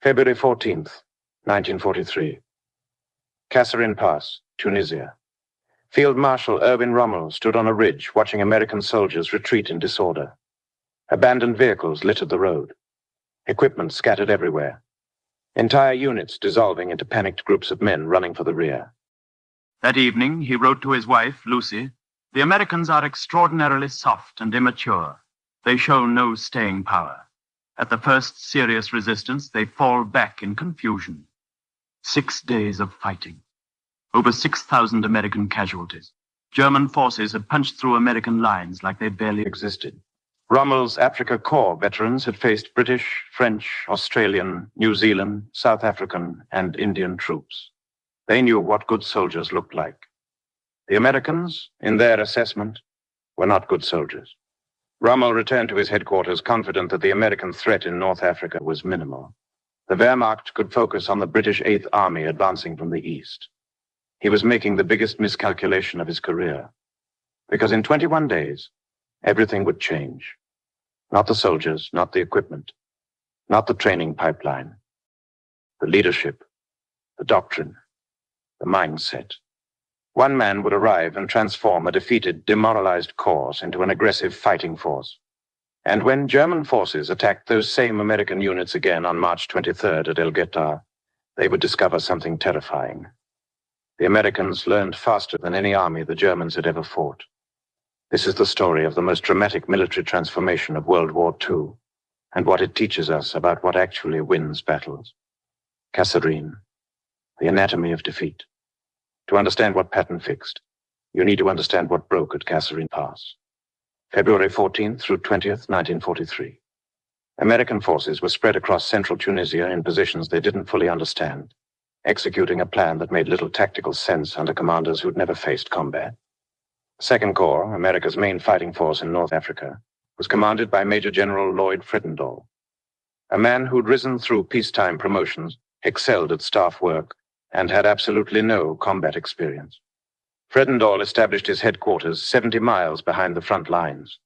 February 14th, 1943. Kasserine Pass, Tunisia. Field Marshal Erwin Rommel stood on a ridge watching American soldiers retreat in disorder. Abandoned vehicles littered the road. Equipment scattered everywhere. Entire units dissolving into panicked groups of men running for the rear. That evening, he wrote to his wife, Lucy, "The Americans are extraordinarily soft and immature. They show no staying power. At the first serious resistance, they fall back in confusion. 6 days of fighting. Over 6,000 American casualties. German forces had punched through American lines like they barely existed." Rommel's Africa Corps veterans had faced British, French, Australian, New Zealand, South African, and Indian troops. They knew what good soldiers looked like. The Americans, in their assessment, were not good soldiers. Rommel returned to his headquarters confident that the American threat in North Africa was minimal. The Wehrmacht could focus on the British Eighth Army advancing from the east. He was making the biggest miscalculation of his career, because in 21 days, everything would change. Not the soldiers, not the equipment, not the training pipeline. The leadership, the doctrine, the mindset. One man would arrive and transform a defeated, demoralized corps into an aggressive fighting force. And when German forces attacked those same American units again on March 23rd at El Guettar, they would discover something terrifying. The Americans learned faster than any army the Germans had ever fought. This is the story of the most dramatic military transformation of World War II, and what it teaches us about what actually wins battles. Kasserine, the anatomy of defeat. To understand what Patton fixed, you need to understand what broke at Kasserine Pass. February 14th through 20th, 1943. American forces were spread across central Tunisia in positions they didn't fully understand, executing a plan that made little tactical sense under commanders who'd never faced combat. Second Corps, America's main fighting force in North Africa, was commanded by Major General Lloyd Fredendall, a man who'd risen through peacetime promotions, excelled at staff work, and had absolutely no combat experience. Fredendall established his headquarters 70 miles behind the front lines.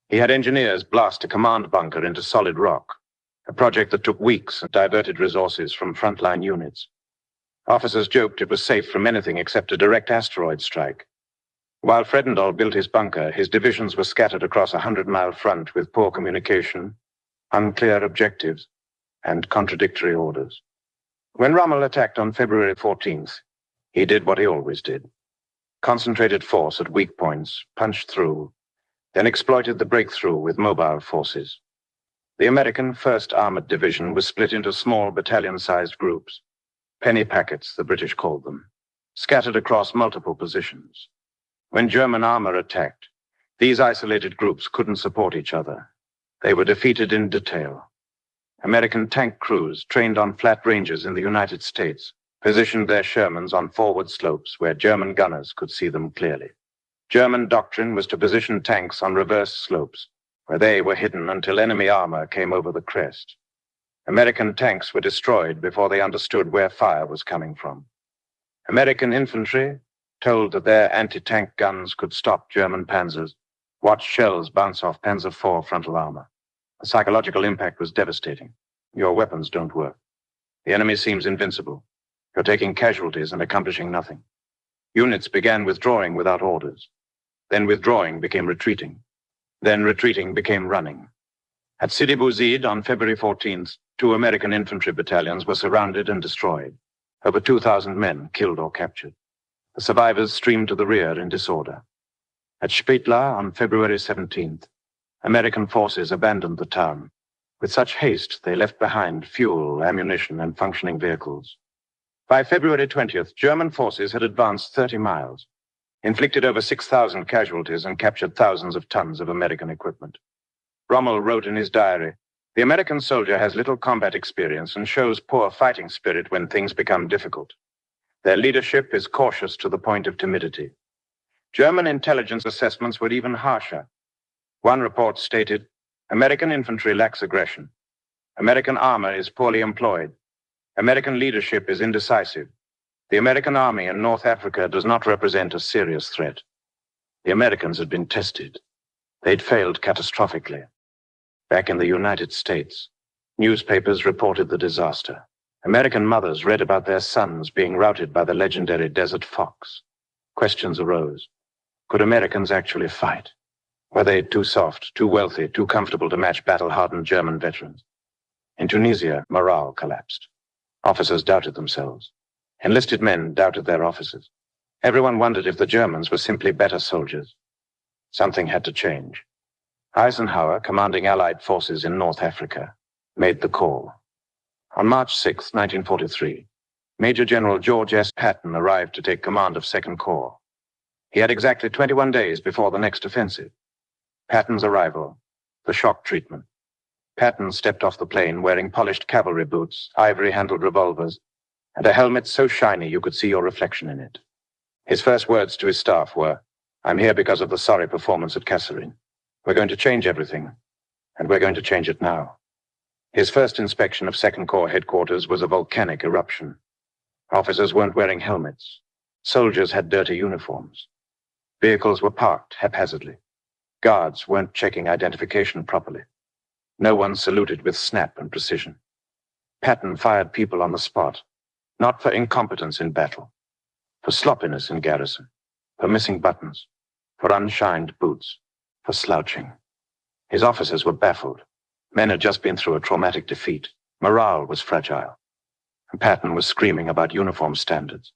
He had engineers blast a command bunker into solid rock, a project that took weeks and diverted resources from frontline units. Officers joked it was safe from anything except a direct asteroid strike. While Fredendall built his bunker, his divisions were scattered across a 100-mile front with poor communication, unclear objectives, and contradictory orders. When Rommel attacked on February 14th, he did what he always did. Concentrated force at weak points, punched through, then exploited the breakthrough with mobile forces. The American 1st Armored Division was split into small battalion-sized groups, penny packets, the British called them, scattered across multiple positions. When German armor attacked, these isolated groups couldn't support each other. They were defeated in detail. American tank crews trained on flat ranges in the United States positioned their Shermans on forward slopes where German gunners could see them clearly. German doctrine was to position tanks on reverse slopes where they were hidden until enemy armor came over the crest. American tanks were destroyed before they understood where fire was coming from. American infantry, told that their anti-tank guns could stop German panzers, watched shells bounce off Panzer IV frontal armor. The psychological impact was devastating. Your weapons don't work. The enemy seems invincible. You're taking casualties and accomplishing nothing. Units began withdrawing without orders. Then withdrawing became retreating. Then retreating became running. At Sidi Bouzid on February 14th, 2 American infantry battalions were surrounded and destroyed. Over 2,000 men killed or captured. The survivors streamed to the rear in disorder. At Spitla on February 17th, American forces abandoned the town. With such haste, they left behind fuel, ammunition, and functioning vehicles. By February 20th, German forces had advanced 30 miles, inflicted over 6,000 casualties, and captured thousands of tons of American equipment. Rommel wrote in his diary, "The American soldier has little combat experience and shows poor fighting spirit when things become difficult. Their leadership is cautious to the point of timidity. German intelligence assessments were even harsher. One report stated, American infantry lacks aggression. American armor is poorly employed. American leadership is indecisive. The American army in North Africa does not represent a serious threat." The Americans had been tested. They'd failed catastrophically. Back in the United States, newspapers reported the disaster. American mothers read about their sons being routed by the legendary Desert Fox. Questions arose. Could Americans actually fight? Were they too soft, too wealthy, too comfortable to match battle-hardened German veterans? In Tunisia, morale collapsed. Officers doubted themselves. Enlisted men doubted their officers. Everyone wondered if the Germans were simply better soldiers. Something had to change. Eisenhower, commanding Allied forces in North Africa, made the call. On March 6, 1943, Major General George S. Patton arrived to take command of Second Corps. He had exactly 21 days before the next offensive. Patton's arrival, the shock treatment. Patton stepped off the plane wearing polished cavalry boots, ivory-handled revolvers, and a helmet so shiny you could see your reflection in it. His first words to his staff were, "I'm here because of the sorry performance at Kasserine. We're going to change everything, and we're going to change it now." His first inspection of Second Corps headquarters was a volcanic eruption. Officers weren't wearing helmets. Soldiers had dirty uniforms. Vehicles were parked haphazardly. Guards weren't checking identification properly. No one saluted with snap and precision. Patton fired people on the spot, not for incompetence in battle, for sloppiness in garrison, for missing buttons, for unshined boots, for slouching. His officers were baffled. Men had just been through a traumatic defeat. Morale was fragile. And Patton was screaming about uniform standards.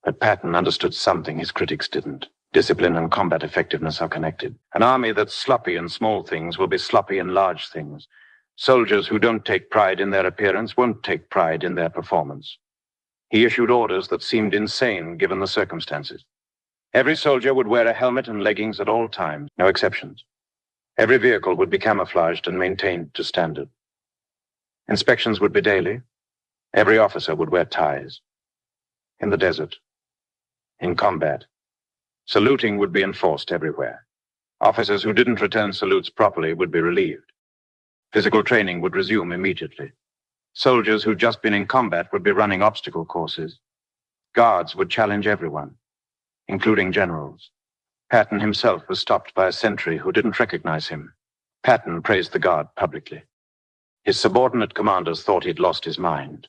But Patton understood something his critics didn't. Discipline and combat effectiveness are connected. An army that's sloppy in small things will be sloppy in large things. Soldiers who don't take pride in their appearance won't take pride in their performance. He issued orders that seemed insane given the circumstances. Every soldier would wear a helmet and leggings at all times, no exceptions. Every vehicle would be camouflaged and maintained to standard. Inspections would be daily. Every officer would wear ties. In the desert. In combat. Saluting would be enforced everywhere. Officers who didn't return salutes properly would be relieved. Physical training would resume immediately. Soldiers who'd just been in combat would be running obstacle courses. Guards would challenge everyone, including generals. Patton himself was stopped by a sentry who didn't recognize him. Patton praised the guard publicly. His subordinate commanders thought he'd lost his mind.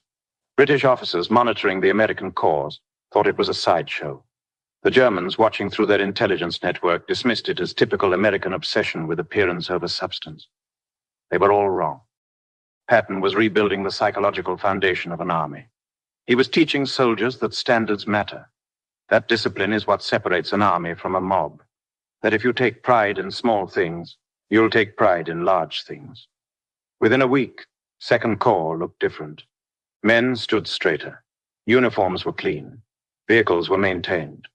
British officers monitoring the American corps thought it was a sideshow. The Germans, watching through their intelligence network, dismissed it as typical American obsession with appearance over substance. They were all wrong. Patton was rebuilding the psychological foundation of an army. He was teaching soldiers that standards matter. That discipline is what separates an army from a mob. That if you take pride in small things, you'll take pride in large things. Within a week, Second Corps looked different. Men stood straighter. Uniforms were clean. Vehicles were maintained.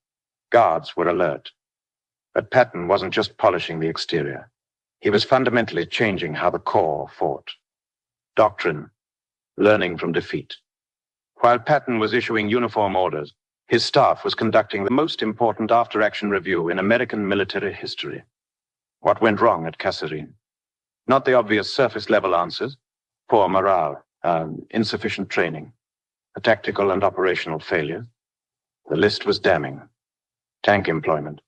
Guards were alert. But Patton wasn't just polishing the exterior. He was fundamentally changing how the Corps fought. Doctrine, learning from defeat. While Patton was issuing uniform orders, his staff was conducting the most important after-action review in American military history. What went wrong at Kasserine? Not the obvious surface-level answers. Poor morale, insufficient training, a tactical and operational failure. The list was damning. Tank employment.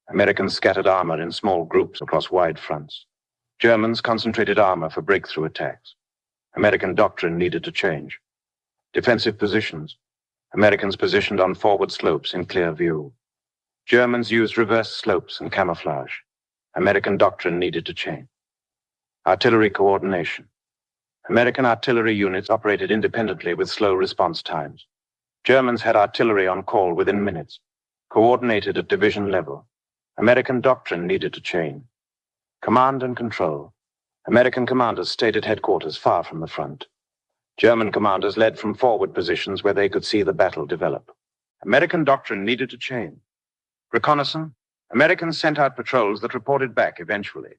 Americans scattered armor in small groups across wide fronts. Germans concentrated armor for breakthrough attacks. American doctrine needed to change. Defensive positions. Americans positioned on forward slopes in clear view. Germans used reverse slopes and camouflage. American doctrine needed to change. Artillery coordination. American artillery units operated independently with slow response times. Germans had artillery on call within minutes, coordinated at division level. American doctrine needed to change. Command and control. American commanders stayed at headquarters far from the front. German commanders led from forward positions where they could see the battle develop. American doctrine needed to change. Reconnaissance. Americans sent out patrols that reported back eventually.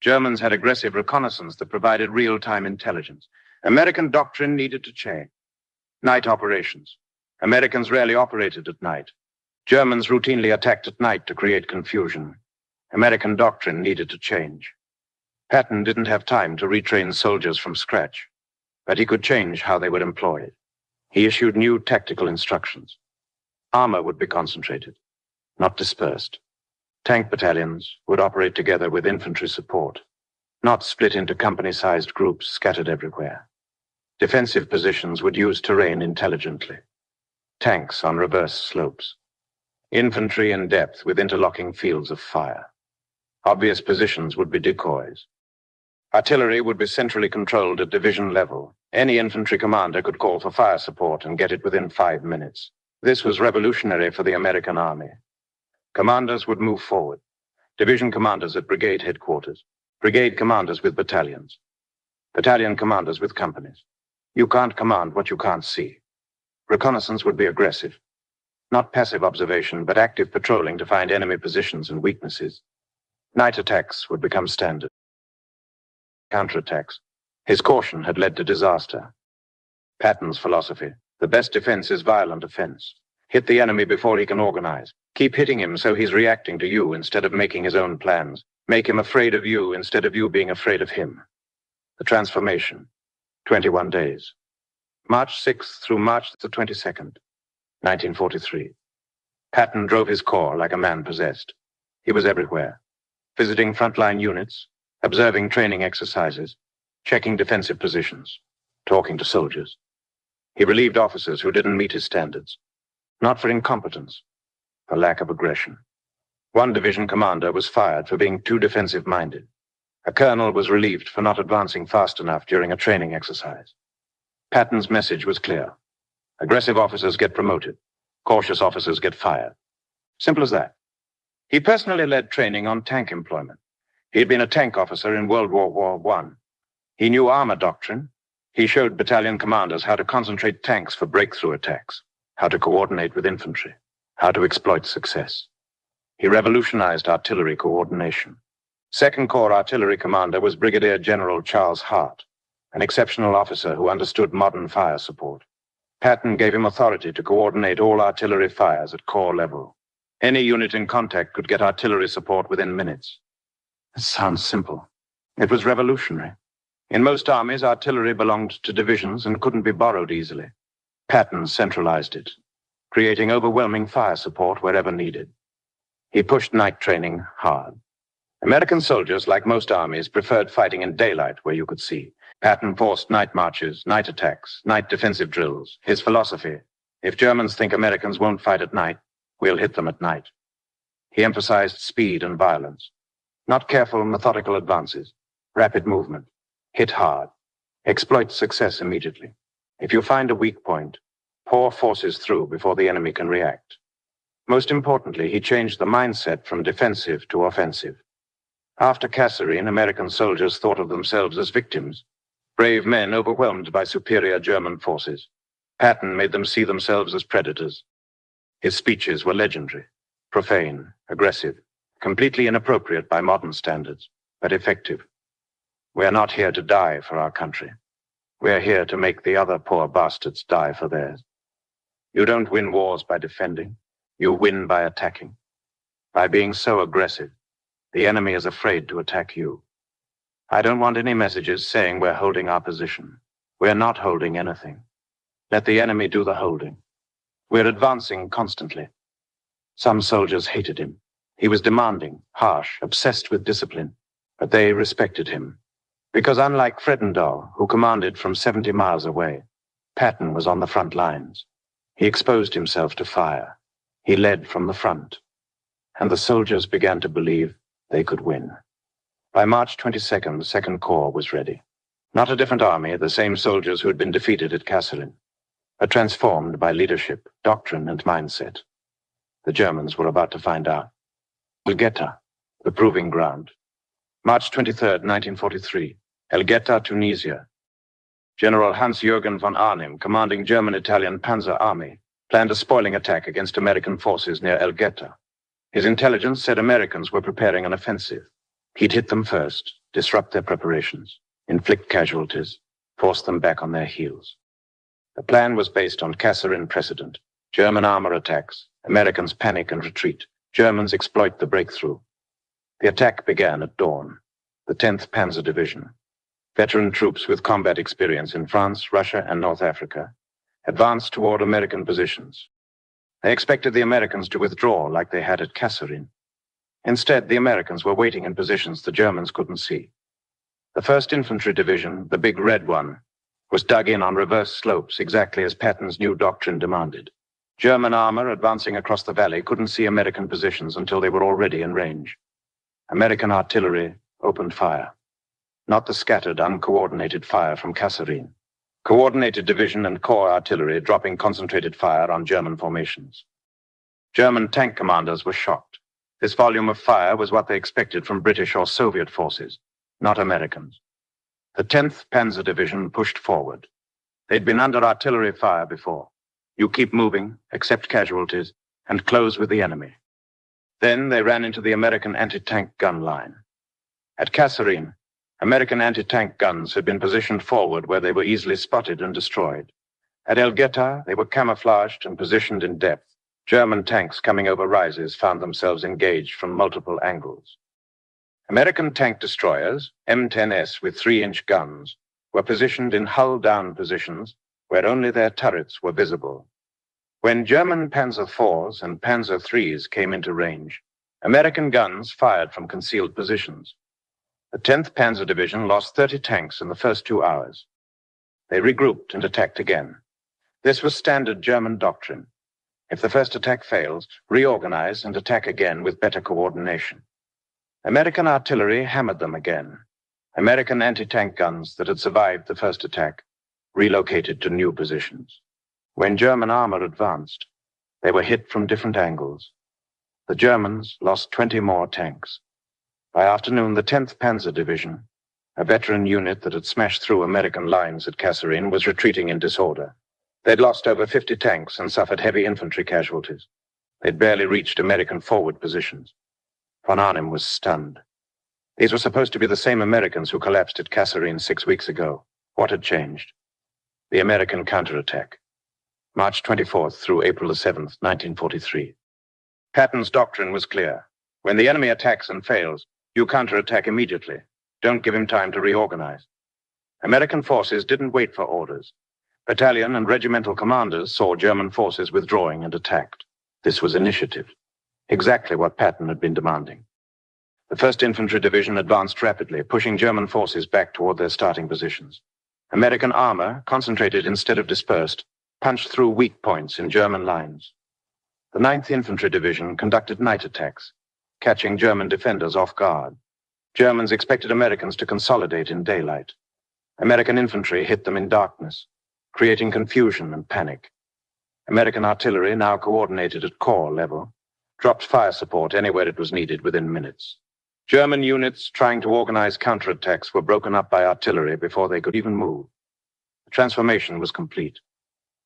Germans had aggressive reconnaissance that provided real-time intelligence. American doctrine needed to change. Night operations. Americans rarely operated at night. Germans routinely attacked at night to create confusion. American doctrine needed to change. Patton didn't have time to retrain soldiers from scratch, but he could change how they were employed. He issued new tactical instructions. Armor would be concentrated, not dispersed. Tank battalions would operate together with infantry support, not split into company-sized groups scattered everywhere. Defensive positions would use terrain intelligently. Tanks on reverse slopes. Infantry in depth with interlocking fields of fire. Obvious positions would be decoys. Artillery would be centrally controlled at division level. Any infantry commander could call for fire support and get it within 5 minutes. This was revolutionary for the American Army. Commanders would move forward. Division commanders at brigade headquarters. Brigade commanders with battalions. Battalion commanders with companies. You can't command what you can't see. Reconnaissance would be aggressive. Not passive observation, but active patrolling to find enemy positions and weaknesses. Night attacks would become standard. Counterattacks. His caution had led to disaster. Patton's philosophy. The best defense is violent offense. Hit the enemy before he can organize. Keep hitting him so he's reacting to you instead of making his own plans. Make him afraid of you instead of you being afraid of him. The transformation. 21 days. March 6th through March the 22nd, 1943. Patton drove his corps like a man possessed. He was everywhere, visiting frontline units, observing training exercises, checking defensive positions, talking to soldiers. He relieved officers who didn't meet his standards, not for incompetence, for lack of aggression. One division commander was fired for being too defensive-minded. A colonel was relieved for not advancing fast enough during a training exercise. Patton's message was clear. Aggressive officers get promoted. Cautious officers get fired. Simple as that. He personally led training on tank employment. He had been a tank officer in World War I. He knew armor doctrine. He showed battalion commanders how to concentrate tanks for breakthrough attacks, how to coordinate with infantry, how to exploit success. He revolutionized artillery coordination. Second Corps Artillery Commander was Brigadier General Charles Hart, an exceptional officer who understood modern fire support. Patton gave him authority to coordinate all artillery fires at corps level. Any unit in contact could get artillery support within minutes. It sounds simple. It was revolutionary. In most armies, artillery belonged to divisions and couldn't be borrowed easily. Patton centralized it, creating overwhelming fire support wherever needed. He pushed night training hard. American soldiers, like most armies, preferred fighting in daylight where you could see. Patton forced night marches, night attacks, night defensive drills. His philosophy: if Germans think Americans won't fight at night, we'll hit them at night. He emphasized speed and violence, not careful, methodical advances, rapid movement, hit hard, exploit success immediately. If you find a weak point, pour forces through before the enemy can react. Most importantly, he changed the mindset from defensive to offensive. After Kasserine, American soldiers thought of themselves as victims, brave men overwhelmed by superior German forces. Patton made them see themselves as predators. His speeches were legendary, profane, aggressive, completely inappropriate by modern standards, but effective. We're not here to die for our country. We're here to make the other poor bastards die for theirs. You don't win wars by defending. You win by attacking. By being so aggressive, the enemy is afraid to attack you. I don't want any messages saying we're holding our position. We're not holding anything. Let the enemy do the holding. We're advancing constantly. Some soldiers hated him. He was demanding, harsh, obsessed with discipline, but they respected him. Because unlike Fredendall, who commanded from 70 miles away, Patton was on the front lines. He exposed himself to fire. He led from the front. And the soldiers began to believe they could win. By March 22nd, the Second Corps was ready. Not a different army, the same soldiers who had been defeated at Kasserine, but transformed by leadership, doctrine, and mindset. The Germans were about to find out. El Guettar, the proving ground. March 23rd, 1943, El Guettar, Tunisia. General Hans-Jürgen von Arnim, commanding German-Italian Panzer Army, planned a spoiling attack against American forces near El Guettar. His intelligence said Americans were preparing an offensive. He'd hit them first, disrupt their preparations, inflict casualties, force them back on their heels. The plan was based on Kasserine precedent. German armor attacks, Americans panic and retreat. Germans exploit the breakthrough. The attack began at dawn. The 10th Panzer Division, veteran troops with combat experience in France, Russia, and North Africa, advanced toward American positions. They expected the Americans to withdraw like they had at Kasserine. Instead, the Americans were waiting in positions the Germans couldn't see. The 1st Infantry Division, the big red one, was dug in on reverse slopes, exactly as Patton's new doctrine demanded. German armor advancing across the valley couldn't see American positions until they were already in range. American artillery opened fire. Not the scattered, uncoordinated fire from Kasserine. Coordinated division and corps artillery dropping concentrated fire on German formations. German tank commanders were shocked. This volume of fire was what they expected from British or Soviet forces, not Americans. The 10th Panzer Division pushed forward. They'd been under artillery fire before. You keep moving, accept casualties, and close with the enemy. Then they ran into the American anti-tank gun line. At Kasserine, American anti-tank guns had been positioned forward where they were easily spotted and destroyed. At El Guettar, they were camouflaged and positioned in depth. German tanks coming over rises found themselves engaged from multiple angles. American tank destroyers, M10S with 3-inch guns, were positioned in hull-down positions where only their turrets were visible. When German Panzer IVs and Panzer IIIs came into range, American guns fired from concealed positions. The 10th Panzer Division lost 30 tanks in the first 2 hours. They regrouped and attacked again. This was standard German doctrine. If the first attack fails, reorganize and attack again with better coordination. American artillery hammered them again. American anti-tank guns that had survived the first attack relocated to new positions. When German armor advanced, they were hit from different angles. The Germans lost 20 more tanks. By afternoon, the 10th Panzer Division, a veteran unit that had smashed through American lines at Kasserine, was retreating in disorder. They'd lost over 50 tanks and suffered heavy infantry casualties. They'd barely reached American forward positions. Von Arnim was stunned. These were supposed to be the same Americans who collapsed at Kasserine 6 weeks ago. What had changed? The American counterattack. March 24th through April 7th, 1943. Patton's doctrine was clear. When the enemy attacks and fails, you counterattack immediately. Don't give him time to reorganize. American forces didn't wait for orders. Battalion and regimental commanders saw German forces withdrawing and attacked. This was initiative. Exactly what Patton had been demanding. The 1st Infantry Division advanced rapidly, pushing German forces back toward their starting positions. American armor, concentrated instead of dispersed, punched through weak points in German lines. The 9th Infantry Division conducted night attacks, catching German defenders off guard. Germans expected Americans to consolidate in daylight. American infantry hit them in darkness, creating confusion and panic. American artillery, now coordinated at corps level, dropped fire support anywhere it was needed within minutes. German units trying to organize counterattacks were broken up by artillery before they could even move. The transformation was complete.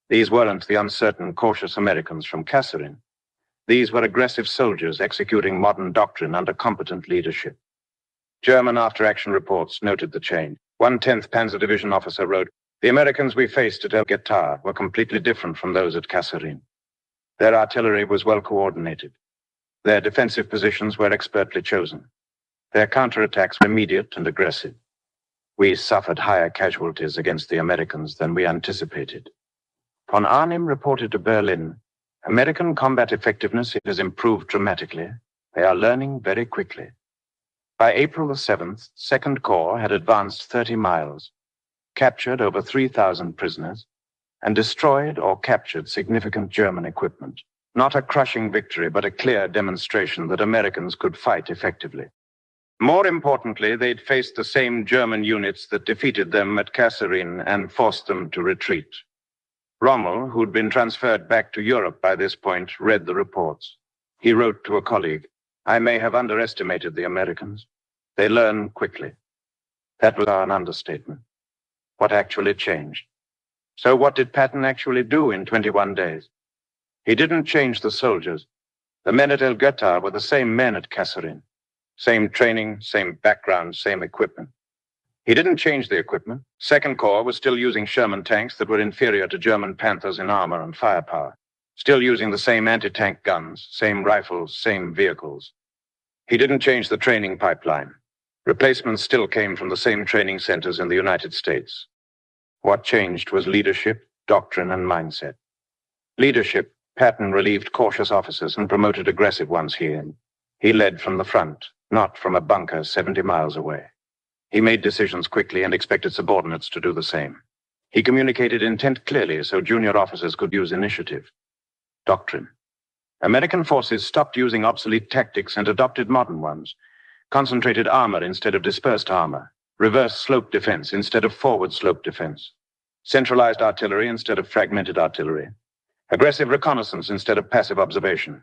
These weren't the uncertain, cautious Americans from Kasserine. These were aggressive soldiers executing modern doctrine under competent leadership. German after-action reports noted the change. One 10th Panzer Division officer wrote, "The Americans we faced at El Guettar were completely different from those at Kasserine. Their artillery was well coordinated. Their defensive positions were expertly chosen. Their counterattacks were immediate and aggressive. We suffered higher casualties against the Americans than we anticipated." Von Arnim reported to Berlin, "American combat effectiveness has improved dramatically. They are learning very quickly." By April the 7th, 2nd Corps had advanced 30 miles, captured over 3,000 prisoners, and destroyed or captured significant German equipment. Not a crushing victory, but a clear demonstration that Americans could fight effectively. More importantly, they'd faced the same German units that defeated them at Kasserine and forced them to retreat. Rommel, who'd been transferred back to Europe by this point, read the reports. He wrote to a colleague, "I may have underestimated the Americans. They learn quickly." That was an understatement. What actually changed? So what did Patton actually do in 21 days? He didn't change the soldiers. The men at El Guettar were the same men at Kasserine. Same training, same background, same equipment. He didn't change the equipment. 2nd Corps was still using Sherman tanks that were inferior to German Panthers in armor and firepower. Still using the same anti-tank guns, same rifles, same vehicles. He didn't change the training pipeline. Replacements still came from the same training centers in the United States. What changed was leadership, doctrine, and mindset. Leadership, Patton relieved cautious officers and promoted aggressive ones here. He led from the front, not from a bunker 70 miles away. He made decisions quickly and expected subordinates to do the same. He communicated intent clearly so junior officers could use initiative. Doctrine. American forces stopped using obsolete tactics and adopted modern ones. Concentrated armor instead of dispersed armor. Reverse slope defense instead of forward slope defense. Centralized artillery instead of fragmented artillery. Aggressive reconnaissance instead of passive observation.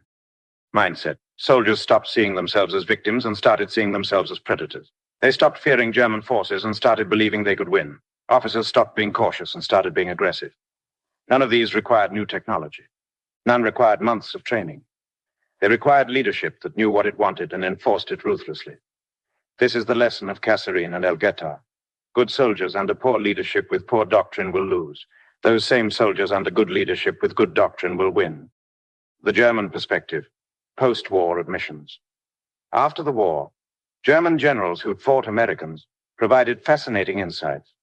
Mindset. Soldiers stopped seeing themselves as victims and started seeing themselves as predators. They stopped fearing German forces and started believing they could win. Officers stopped being cautious and started being aggressive. None of these required new technology. None required months of training. They required leadership that knew what it wanted and enforced it ruthlessly. This is the lesson of Kasserine and El Guettar. Good soldiers under poor leadership with poor doctrine will lose. Those same soldiers under good leadership with good doctrine will win. The German perspective. Post-war admissions. After the war, German generals who'd fought Americans provided fascinating insights.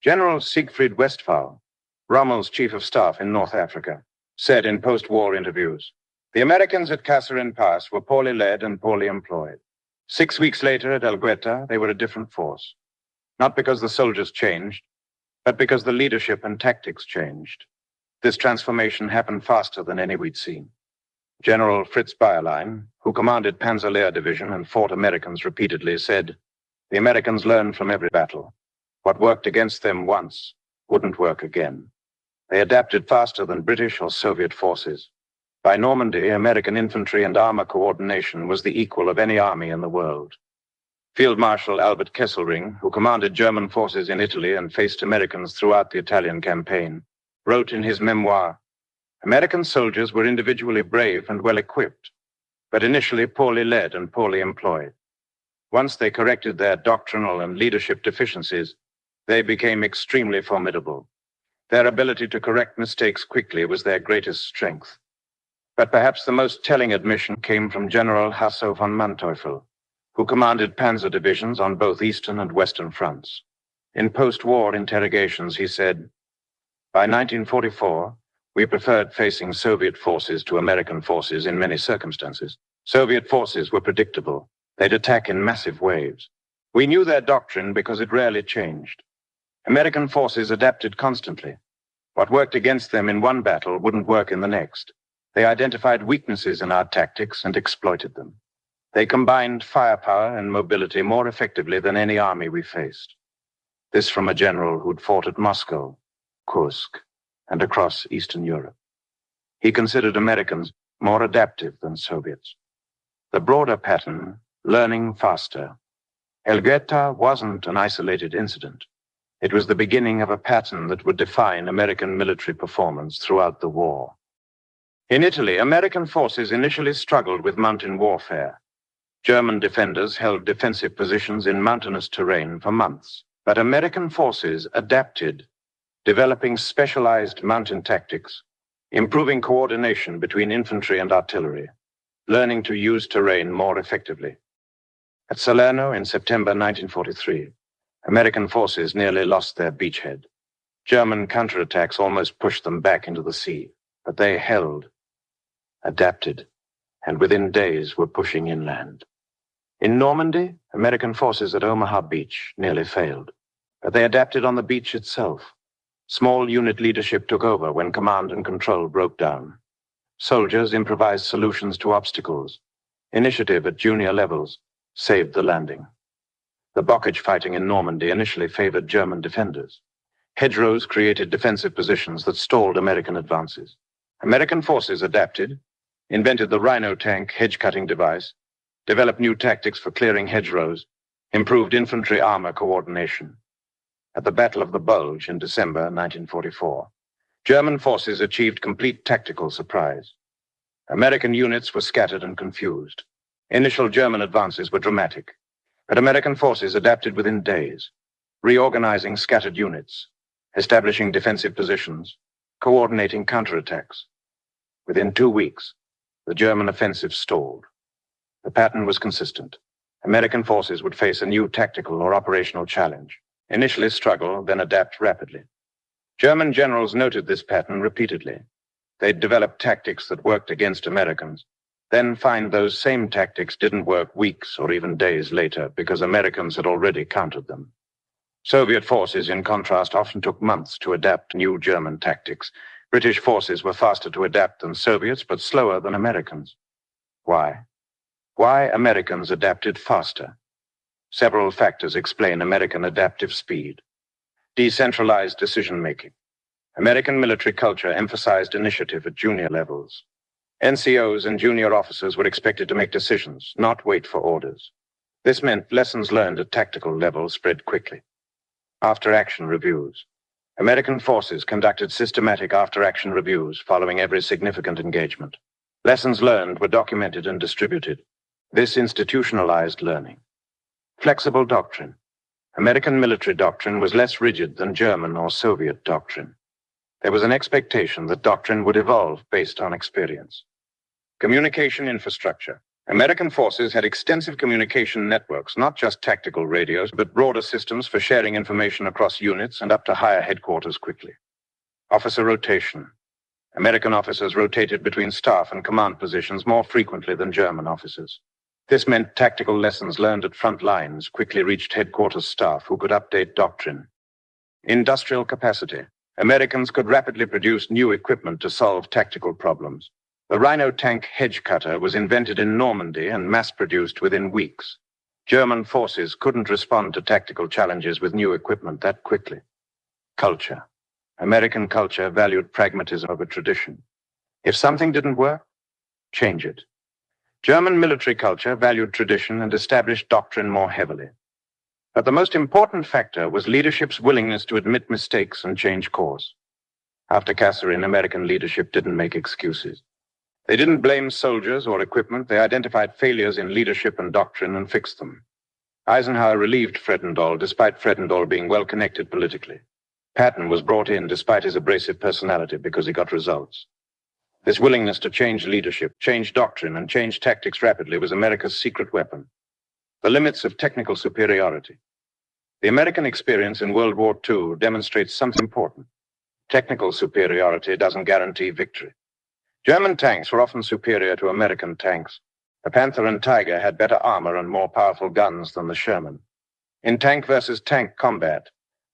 General Siegfried Westphal, Rommel's chief of staff in North Africa, said in post-war interviews, "The Americans at Kasserine Pass were poorly led and poorly employed. 6 weeks later at El Guettar, they were a different force. Not because the soldiers changed, but because the leadership and tactics changed. This transformation happened faster than any we'd seen." General Fritz Bayerlein, who commanded Panzer Division and fought Americans repeatedly, said, "The Americans learned from every battle. What worked against them once wouldn't work again. They adapted faster than British or Soviet forces. By Normandy, American infantry and armor coordination was the equal of any army in the world." Field Marshal Albert Kesselring, who commanded German forces in Italy and faced Americans throughout the Italian campaign, wrote in his memoir, "American soldiers were individually brave and well-equipped, but initially poorly led and poorly employed. Once they corrected their doctrinal and leadership deficiencies, they became extremely formidable. Their ability to correct mistakes quickly was their greatest strength." But perhaps the most telling admission came from General Hasso von Manteuffel, who commanded panzer divisions on both eastern and western fronts. In post-war interrogations, he said, "By 1944, we preferred facing Soviet forces to American forces in many circumstances. Soviet forces were predictable. They'd attack in massive waves. We knew their doctrine because it rarely changed. American forces adapted constantly. What worked against them in one battle wouldn't work in the next. They identified weaknesses in our tactics and exploited them. They combined firepower and mobility more effectively than any army we faced." This from a general who'd fought at Moscow, Kursk, and across Eastern Europe. He considered Americans more adaptive than Soviets. The broader pattern, learning faster. El Guettar wasn't an isolated incident. It was the beginning of a pattern that would define American military performance throughout the war. In Italy, American forces initially struggled with mountain warfare. German defenders held defensive positions in mountainous terrain for months, but American forces adapted, developing specialized mountain tactics, improving coordination between infantry and artillery, learning to use terrain more effectively. At Salerno in September 1943, American forces nearly lost their beachhead. German counterattacks almost pushed them back into the sea, but they held, adapted, and within days were pushing inland. In Normandy, American forces at Omaha Beach nearly failed, but they adapted on the beach itself. Small unit leadership took over when command and control broke down. Soldiers improvised solutions to obstacles. Initiative at junior levels saved the landing. The blockage fighting in Normandy initially favored German defenders. Hedgerows created defensive positions that stalled American advances. American forces adapted, invented the Rhino tank hedge-cutting device, developed new tactics for clearing hedgerows, improved infantry armor coordination. At the Battle of the Bulge in December 1944, German forces achieved complete tactical surprise. American units were scattered and confused. Initial German advances were dramatic, but American forces adapted within days, reorganizing scattered units, establishing defensive positions, coordinating counterattacks. Within 2 weeks, the German offensive stalled. The pattern was consistent. American forces would face a new tactical or operational challenge, initially struggle, then adapt rapidly. German generals noted this pattern repeatedly. They'd develop tactics that worked against Americans, then find those same tactics didn't work weeks or even days later because Americans had already countered them. Soviet forces, in contrast, often took months to adapt to new German tactics. British forces were faster to adapt than Soviets, but slower than Americans. Why? Why Americans adapted faster? Several factors explain American adaptive speed. Decentralized decision-making. American military culture emphasized initiative at junior levels. NCOs and junior officers were expected to make decisions, not wait for orders. This meant lessons learned at tactical level spread quickly. After-action reviews. American forces conducted systematic after-action reviews following every significant engagement. Lessons learned were documented and distributed. This institutionalized learning. Flexible doctrine. American military doctrine was less rigid than German or Soviet doctrine. There was an expectation that doctrine would evolve based on experience. Communication infrastructure. American forces had extensive communication networks, not just tactical radios, but broader systems for sharing information across units and up to higher headquarters quickly. Officer rotation. American officers rotated between staff and command positions more frequently than German officers. This meant tactical lessons learned at front lines quickly reached headquarters staff who could update doctrine. Industrial capacity. Americans could rapidly produce new equipment to solve tactical problems. The Rhino tank hedge cutter was invented in Normandy and mass-produced within weeks. German forces couldn't respond to tactical challenges with new equipment that quickly. Culture. American culture valued pragmatism over tradition. If something didn't work, change it. German military culture valued tradition and established doctrine more heavily. But the most important factor was leadership's willingness to admit mistakes and change course. After Kasserine, American leadership didn't make excuses. They didn't blame soldiers or equipment. They identified failures in leadership and doctrine and fixed them. Eisenhower relieved Fredendall, despite Fredendall being well-connected politically. Patton was brought in despite his abrasive personality because he got results. This willingness to change leadership, change doctrine, and change tactics rapidly was America's secret weapon. The limits of technical superiority. The American experience in World War II demonstrates something important. Technical superiority doesn't guarantee victory. German tanks were often superior to American tanks. The Panther and Tiger had better armor and more powerful guns than the Sherman. In tank versus tank combat,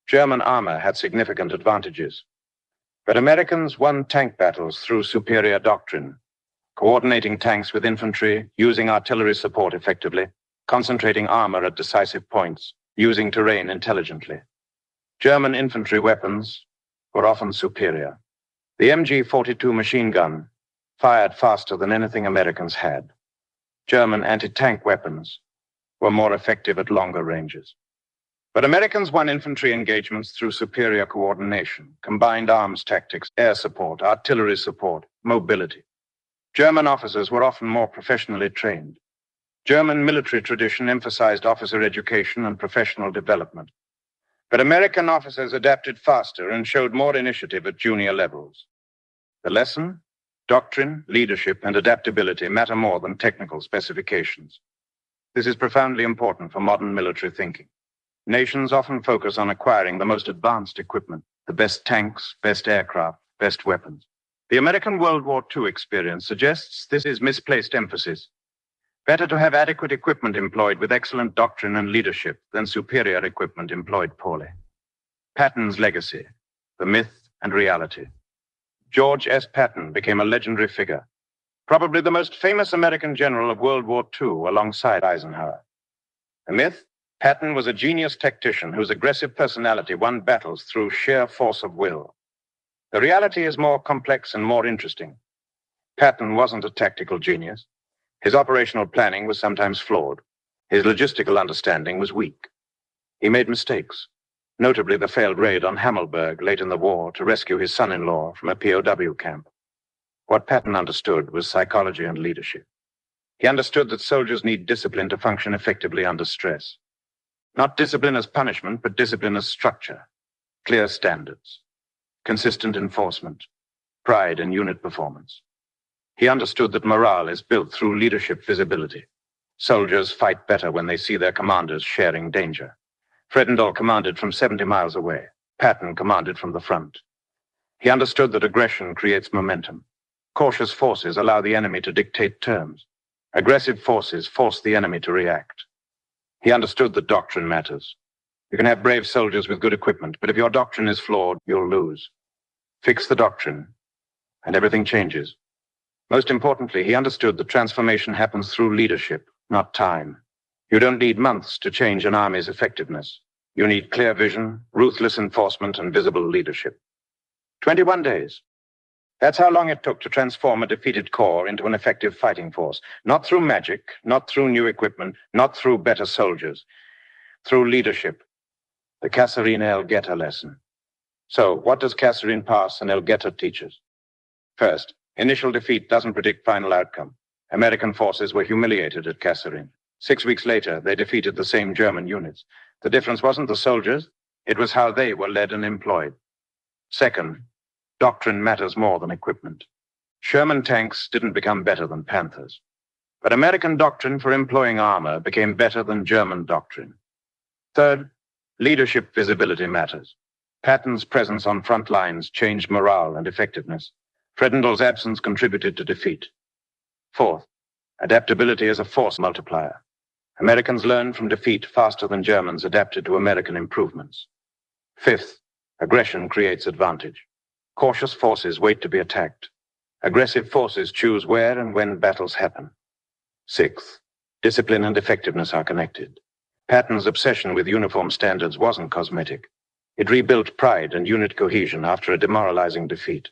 German armor had significant advantages. But Americans won tank battles through superior doctrine, coordinating tanks with infantry, using artillery support effectively, concentrating armor at decisive points, using terrain intelligently. German infantry weapons were often superior. The MG-42 machine gun fired faster than anything Americans had. German anti-tank weapons were more effective at longer ranges. But Americans won infantry engagements through superior coordination, combined arms tactics, air support, artillery support, mobility. German officers were often more professionally trained. German military tradition emphasized officer education and professional development. But American officers adapted faster and showed more initiative at junior levels. The lesson? Doctrine, leadership, and adaptability matter more than technical specifications. This is profoundly important for modern military thinking. Nations often focus on acquiring the most advanced equipment, the best tanks, best aircraft, best weapons. The American World War II experience suggests this is misplaced emphasis. Better to have adequate equipment employed with excellent doctrine and leadership than superior equipment employed poorly. Patton's legacy, the myth and reality. George S. Patton became a legendary figure, probably the most famous American general of World War II alongside Eisenhower. The myth? Patton was a genius tactician whose aggressive personality won battles through sheer force of will. The reality is more complex and more interesting. Patton wasn't a tactical genius. His operational planning was sometimes flawed. His logistical understanding was weak. He made mistakes, notably the failed raid on Hammelburg late in the war to rescue his son-in-law from a POW camp. What Patton understood was psychology and leadership. He understood that soldiers need discipline to function effectively under stress. Not discipline as punishment, but discipline as structure, clear standards, consistent enforcement, pride in unit performance. He understood that morale is built through leadership visibility. Soldiers fight better when they see their commanders sharing danger. Fredendall commanded from 70 miles away. Patton commanded from the front. He understood that aggression creates momentum. Cautious forces allow the enemy to dictate terms. Aggressive forces force the enemy to react. He understood that doctrine matters. You can have brave soldiers with good equipment, but if your doctrine is flawed, you'll lose. Fix the doctrine, and everything changes. Most importantly, he understood that transformation happens through leadership, not time. You don't need months to change an army's effectiveness. You need clear vision, ruthless enforcement, and visible leadership. 21 days. That's how long it took to transform a defeated corps into an effective fighting force. Not through magic, not through new equipment, not through better soldiers. Through leadership. The Kasserine El Guettar lesson. So, what does Kasserine Pass and El Guettar teach us? First, initial defeat doesn't predict final outcome. American forces were humiliated at Kasserine. 6 weeks later, they defeated the same German units. The difference wasn't the soldiers, it was how they were led and employed. Second, doctrine matters more than equipment. Sherman tanks didn't become better than Panthers. But American doctrine for employing armor became better than German doctrine. Third, leadership visibility matters. Patton's presence on front lines changed morale and effectiveness. Fredendel's absence contributed to defeat. Fourth, adaptability is a force multiplier. Americans learned from defeat faster than Germans adapted to American improvements. Fifth, aggression creates advantage. Cautious forces wait to be attacked. Aggressive forces choose where and when battles happen. Sixth, discipline and effectiveness are connected. Patton's obsession with uniform standards wasn't cosmetic. It rebuilt pride and unit cohesion after a demoralizing defeat.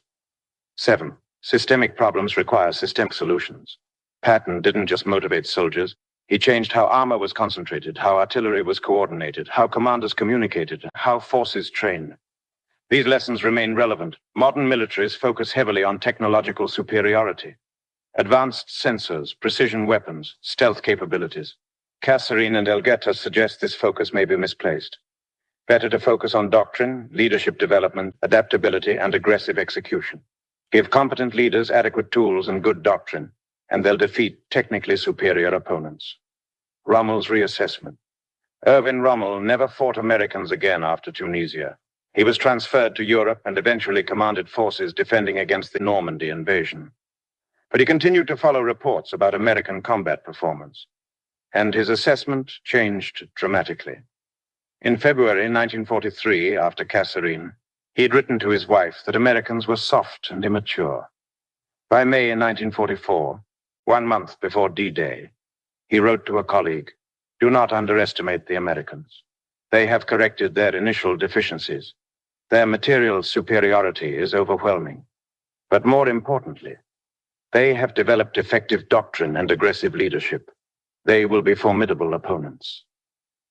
7. Systemic problems require systemic solutions. Patton didn't just motivate soldiers. He changed how armor was concentrated, how artillery was coordinated, how commanders communicated, how forces trained. These lessons remain relevant. Modern militaries focus heavily on technological superiority. Advanced sensors, precision weapons, stealth capabilities. Kasserine and El Guettar suggest this focus may be misplaced. Better to focus on doctrine, leadership development, adaptability, and aggressive execution. Give competent leaders adequate tools and good doctrine, and they'll defeat technically superior opponents. Rommel's reassessment. Erwin Rommel never fought Americans again after Tunisia. He was transferred to Europe and eventually commanded forces defending against the Normandy invasion. But he continued to follow reports about American combat performance, and his assessment changed dramatically. In February 1943, after Kasserine, he had written to his wife that Americans were soft and immature. By May 1944, 1 month before D-Day, he wrote to a colleague, "Do not underestimate the Americans. They have corrected their initial deficiencies. Their material superiority is overwhelming. But more importantly, they have developed effective doctrine and aggressive leadership. They will be formidable opponents."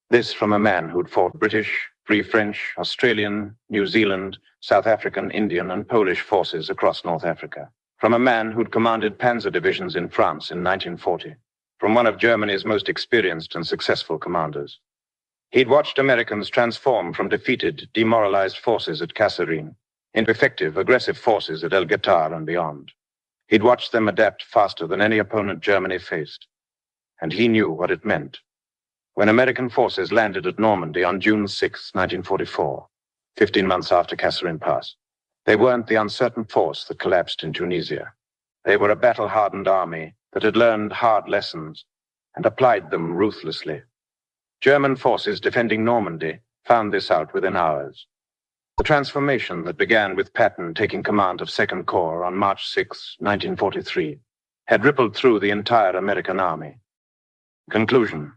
This from a man who'd fought British, Free French, Australian, New Zealand, South African, Indian, and Polish forces across North Africa. From a man who'd commanded panzer divisions in France in 1940. From one of Germany's most experienced and successful commanders. He'd watched Americans transform from defeated, demoralized forces at Kasserine into effective, aggressive forces at El Guettar and beyond. He'd watched them adapt faster than any opponent Germany faced. And he knew what it meant. When American forces landed at Normandy on June 6, 1944, 15 months after Kasserine Pass, they weren't the uncertain force that collapsed in Tunisia. They were a battle-hardened army that had learned hard lessons and applied them ruthlessly. German forces defending Normandy found this out within hours. The transformation that began with Patton taking command of 2nd Corps on March 6, 1943, had rippled through the entire American army. Conclusion.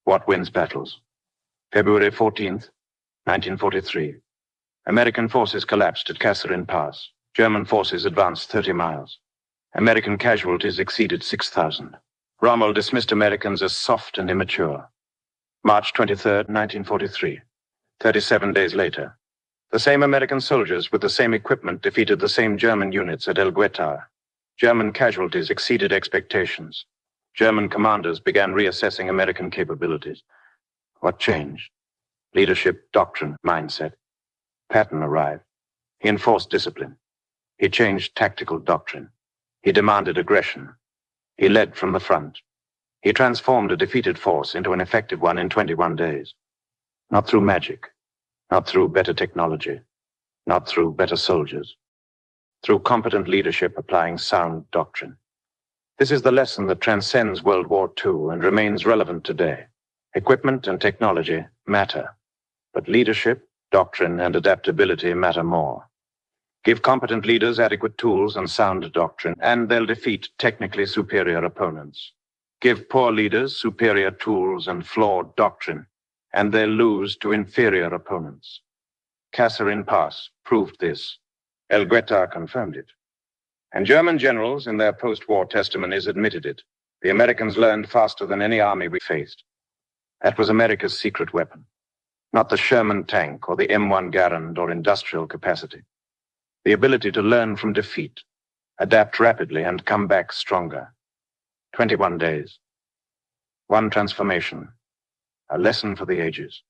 What wins battles? February 14th, 1943. American forces collapsed at Kasserine Pass. German forces advanced 30 miles. American casualties exceeded 6,000. Rommel dismissed Americans as soft and immature. March 23rd, 1943. 37 days later. The same American soldiers with the same equipment defeated the same German units at El Guettar. German casualties exceeded expectations. German commanders began reassessing American capabilities. What changed? Leadership, doctrine, mindset. Patton arrived. He enforced discipline. He changed tactical doctrine. He demanded aggression. He led from the front. He transformed a defeated force into an effective one in 21 days. Not through magic. Not through better technology. Not through better soldiers. Through competent leadership applying sound doctrine. This is the lesson that transcends World War II and remains relevant today. Equipment and technology matter, But leadership, doctrine, and adaptability matter more. Give competent leaders adequate tools and sound doctrine, and they'll defeat technically superior opponents. Give poor leaders superior tools and flawed doctrine, and they'll lose to inferior opponents. Kasserine Pass proved this. El Guettar confirmed it. And German generals in their post-war testimonies admitted it. The Americans learned faster than any army we faced. That was America's secret weapon. Not the Sherman tank or the M1 Garand or industrial capacity. The ability to learn from defeat, adapt rapidly, and come back stronger. 21 days. One transformation. A lesson for the ages.